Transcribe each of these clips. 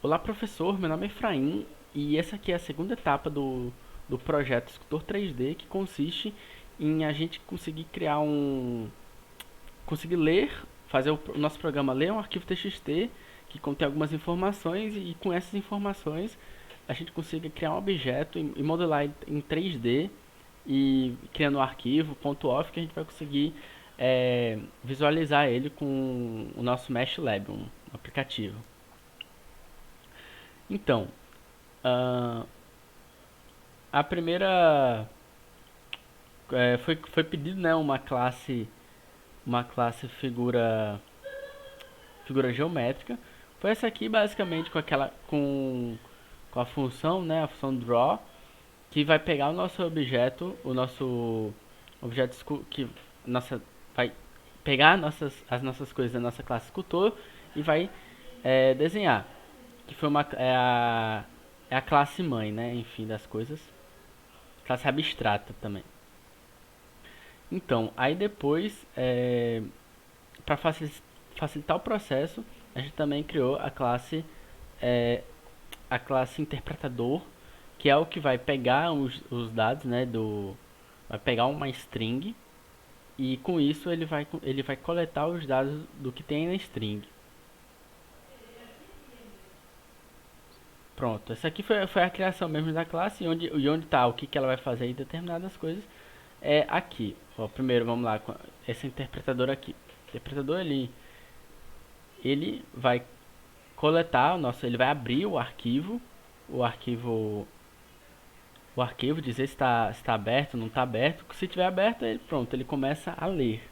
Olá, professor. Meu nome é Efraim e essa aqui é a segunda etapa do projeto Escultor 3D, que consiste em a gente conseguir conseguir ler, fazer o nosso programa ler um arquivo TXT que contém algumas informações e com essas informações a gente consiga criar um objeto e modelar em 3D e criando um arquivo .off que a gente vai conseguir visualizar ele com o nosso Mesh Lab, um aplicativo. Então, ah, a primeira foi pedido, né, uma classe figura geométrica. Foi essa aqui basicamente com a função, né, a função draw, que vai pegar o nosso objeto que nossa vai pegar as nossas coisas da nossa classe escultor e vai desenhar, que foi é a classe mãe, né, enfim, das coisas, classe abstrata também. Então, aí depois, para facilitar o processo, a gente também criou é, a classe interpretador, que é o que vai pegar os dados, né, vai pegar uma string e com isso ele vai coletar os dados do que tem na string. Pronto, essa aqui foi a criação mesmo da classe e onde está o que ela vai fazer em determinadas coisas é aqui. Ó, primeiro vamos lá com esse interpretador aqui. O interpretador ele vai coletar ele vai abrir o arquivo, o arquivo, dizer se está aberto, não está aberto. Se estiver aberto, ele pronto, ele começa a ler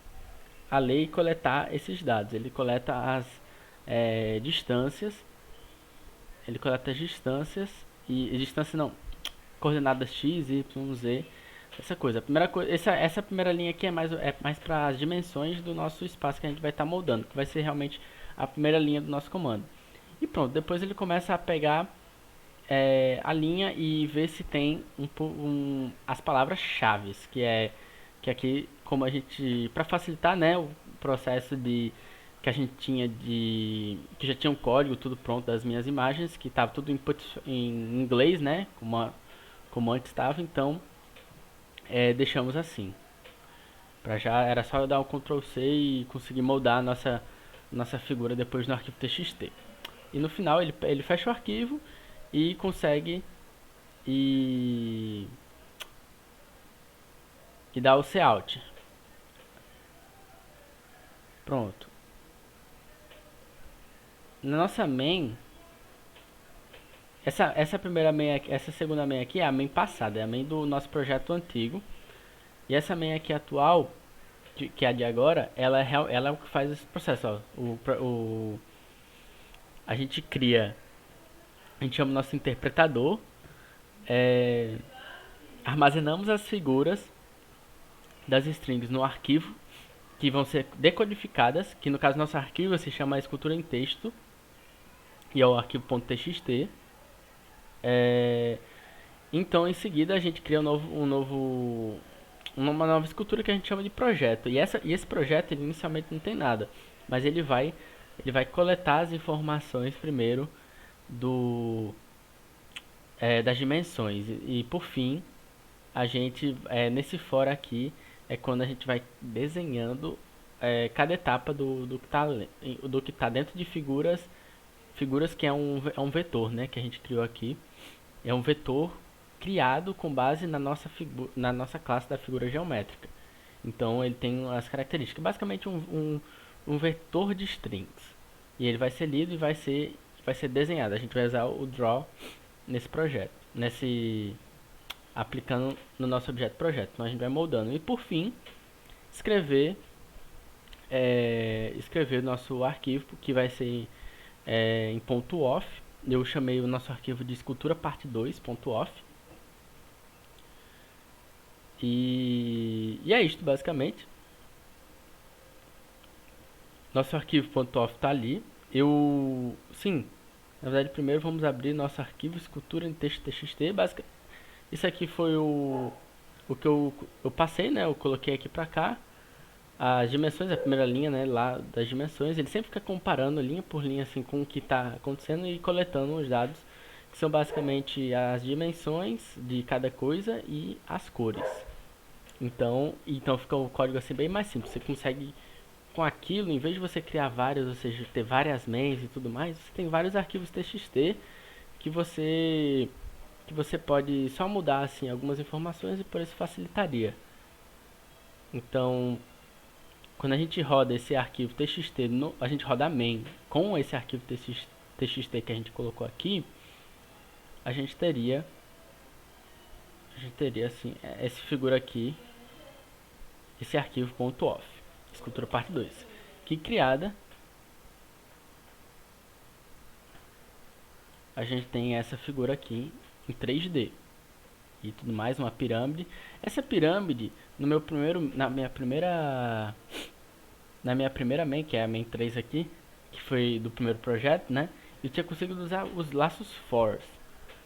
e coletar esses dados. Ele coleta as distâncias, ele coleta as distâncias e distância não, coordenadas x, y, z, essa coisa. Essa primeira linha aqui é mais para as dimensões do nosso espaço que a gente vai estar moldando, que vai ser realmente a primeira linha do nosso comando. E pronto, depois ele começa a pegar a linha e ver se tem as palavras-chave, que aqui, como a gente, para facilitar, né, o processo de que a gente tinha que já tinha um código tudo pronto das minhas imagens, que estava tudo input em inglês, né, como antes estava, então deixamos assim. Para já era só eu dar um Ctrl C e conseguir moldar a nossa figura depois no arquivo TXT. E no final ele fecha o arquivo e consegue e, e dá o cout. Pronto. Na nossa main, essa primeira main aqui, essa segunda main aqui é a main passada, é a main do nosso projeto antigo. E essa main aqui atual, que é a de agora, ela é o que faz esse processo. Ó. A gente cria, a gente chama o nosso interpretador, é, armazenamos as figuras das strings no arquivo que vão ser decodificadas, que no caso nosso arquivo se chama escultura em texto e é o arquivo .txt. Então em seguida a gente cria uma nova escultura que a gente chama de projeto. E esse projeto ele inicialmente não tem nada, mas ele vai coletar as informações primeiro das dimensões e por fim a gente nesse for aqui é quando a gente vai desenhando cada etapa do que tá dentro de figuras que é um vetor, né, que a gente criou aqui. É um vetor criado com base na nossa classe da figura geométrica. Então ele tem as características, basicamente um vetor de strings. E ele vai ser lido e vai ser desenhado. A gente vai usar o draw nesse projeto, aplicando no nosso objeto projeto. Então a gente vai moldando. E por fim, escrever escrever o nosso arquivo, que vai ser em ponto .off. Eu chamei o nosso arquivo de escultura parte 2.off. E é isto basicamente. Nosso arquivo .off está ali. Sim, na verdade primeiro vamos abrir nosso arquivo escultura em texto txt. Isso aqui foi o que eu passei, né? Eu coloquei aqui pra cá. as dimensões, a primeira linha, né, lá das dimensões, ele sempre fica comparando linha por linha, assim, com o que está acontecendo e coletando os dados, que são basicamente as dimensões de cada coisa e as cores. Então fica o código assim bem mais simples. Você consegue com aquilo, em vez de você criar vários, ou seja, ter várias mains e tudo mais, você tem vários arquivos TXT que você pode só mudar assim algumas informações e por isso facilitaria. Então, quando a gente roda esse arquivo TXT, a gente roda a main com esse arquivo TXT que a gente colocou aqui, a gente teria assim, essa figura aqui, esse arquivo .off, escultura parte 2, que criada a gente tem essa figura aqui em 3D e tudo mais, uma pirâmide. Essa pirâmide, na minha primeira main, que é a main 3 aqui, que foi do primeiro projeto, né? Eu tinha conseguido usar os laços for,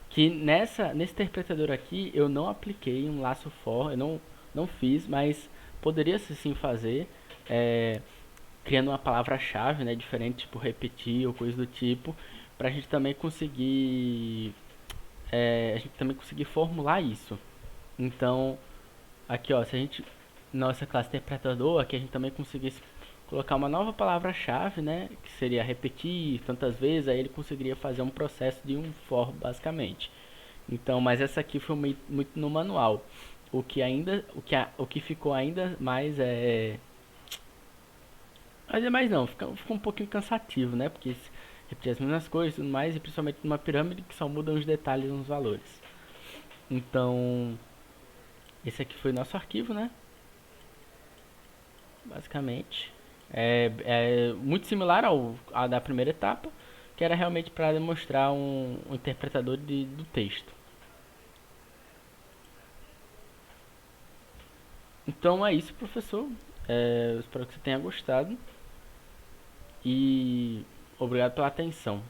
que nesse interpretador aqui eu não apliquei um laço for, eu não fiz, mas poderia sim fazer, criando uma palavra-chave, né, diferente, tipo repetir ou coisa do tipo, para a gente também conseguir formular isso. Então, aqui ó, se a gente nossa classe interpretador, aqui a gente também conseguisse colocar uma nova palavra-chave, né, que seria repetir tantas vezes, aí ele conseguiria fazer um processo de um for basicamente. Então, mas essa aqui foi muito no manual. O que ficou ainda mais ainda mais não, ficou um pouquinho cansativo, né? Porque repetir as mesmas coisas e tudo mais, e principalmente numa pirâmide que só mudam os detalhes nos valores. Então, esse aqui foi o nosso arquivo, né? Basicamente. É muito similar ao da primeira etapa, que era realmente para demonstrar um interpretador do texto. Então é isso, professor. Eu espero que você tenha gostado. E obrigado pela atenção.